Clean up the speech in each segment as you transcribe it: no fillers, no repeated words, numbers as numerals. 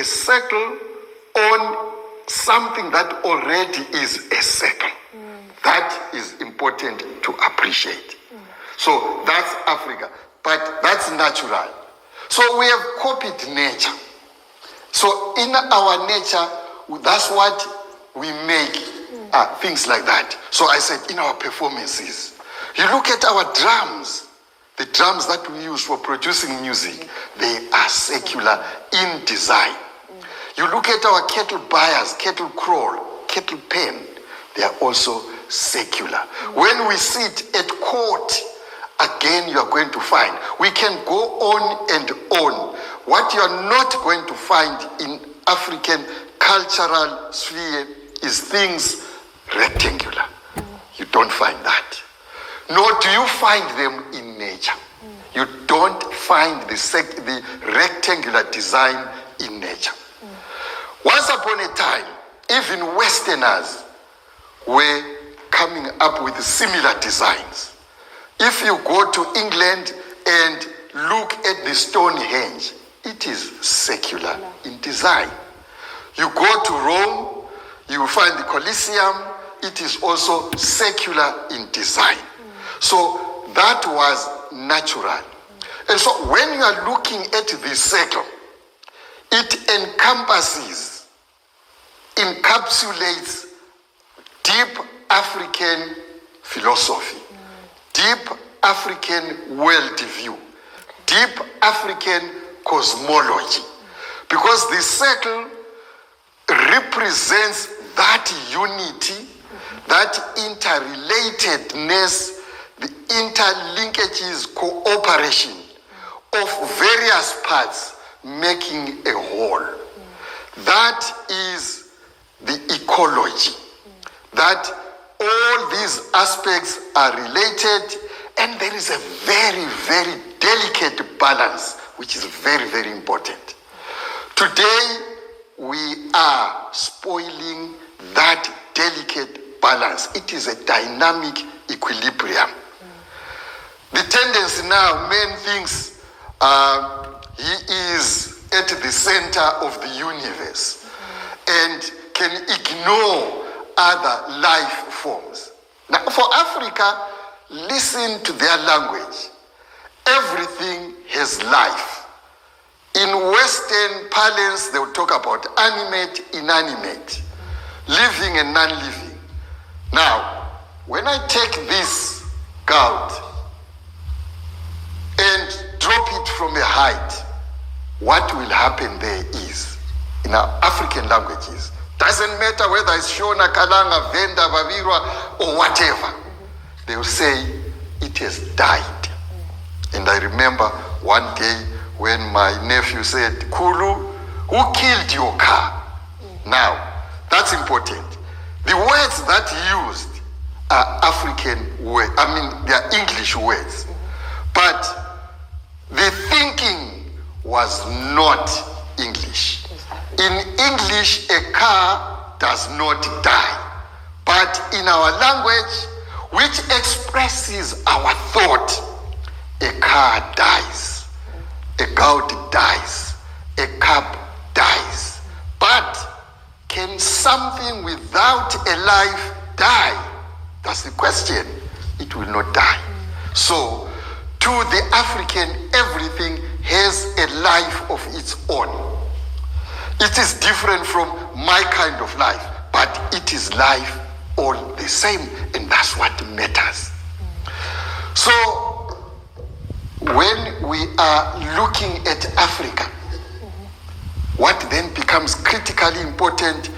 circle on something that already is a circle. That is important to appreciate. So that's Africa, but that's natural. So we have copied nature. So in our nature, that's what we make, things like that. So I said in our performances, you look at our drums, the drums that we use for producing music, they are secular in design. You look at our kettle buyers, kettle crawl, kettle pen, they are also secular. When we sit at court, again you are going to find, we can go on and on. What you are not going to find in African cultural sphere is things rectangular. You don't find that. Nor do you find them in nature. You don't find the rectangular design in nature. Once upon a time, even Westerners were coming up with similar designs. If you go to England and look at the Stonehenge, it is secular in design. You go to Rome, you will find the Colosseum, it is also secular in design. So that was natural. And so when you are looking at the circle, it encompasses, encapsulates deep African philosophy, deep African worldview, deep African cosmology. Because the circle represents that unity, that interrelatedness, the interlinkages, cooperation of various parts making a whole. That is the ecology. That all these aspects are related, and there is a very, very delicate balance, which is very, very important. Today, we are spoiling that delicate balance. It is a dynamic equilibrium. The tendency now, man thinks he is at the center of the universe and can ignore other life forms. Now, for Africa, listen to their language. Everything has life. In Western parlance, they will talk about animate, inanimate, living and non-living. Now, when I take this gout and drop it from a height, what will happen there is, in our African languages, doesn't matter whether it's Shona, Kalanga, Venda, Vavirwa, or whatever, they will say it has died. And I remember one day when my nephew said, Kulu, who killed your car? Now, that's important. The words that he used are African words, they are English words. But the thinking was not English. In English, a car does not die. But in our language, which expresses our thought, a car dies, a goat dies, a cup dies. But can something without a life die? That's the question. It will not die. So, to the African, everything has a life of its own. It is different from my kind of life, but it is life all the same, and that's what matters. So, when we are looking at Africa, what then becomes critically important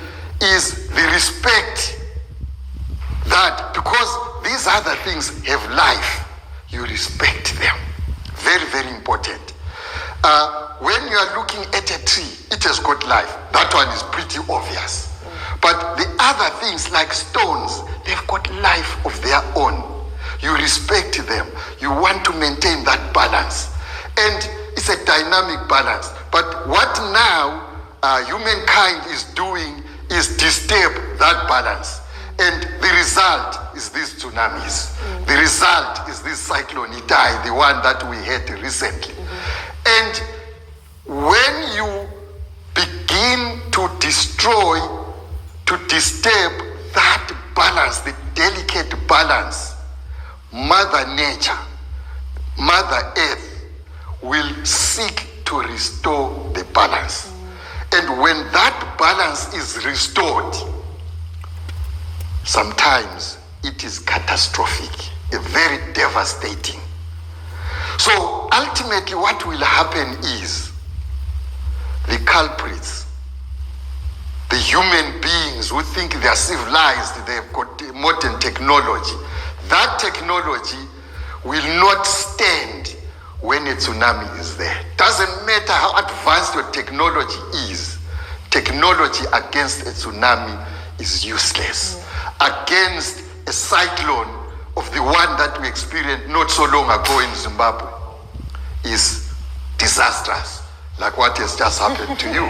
is the respect that, because these other things have life, you respect them. Very, very important. When you are looking at a tree, it has got life. That one is pretty obvious. But the other things like stones, they've got life of their own. You respect them. You want to maintain that balance. And it's a dynamic balance. But what now humankind is doing is disturb that balance. And the result is these tsunamis. The result is this cyclone Idai, the one that we had recently. And when you begin destroy, to disturb that balance, the delicate balance, Mother Nature, Mother Earth will seek to restore the balance. And when that balance is restored, sometimes it is catastrophic, very devastating. So ultimately what will happen is the culprits, the human beings who think they are civilized, they've got modern technology, that technology will not stand when a tsunami is there. Doesn't matter how advanced your technology is, technology against a tsunami is useless. Against a cyclone of the one that we experienced not so long ago in Zimbabwe is disastrous, like what has just happened to you.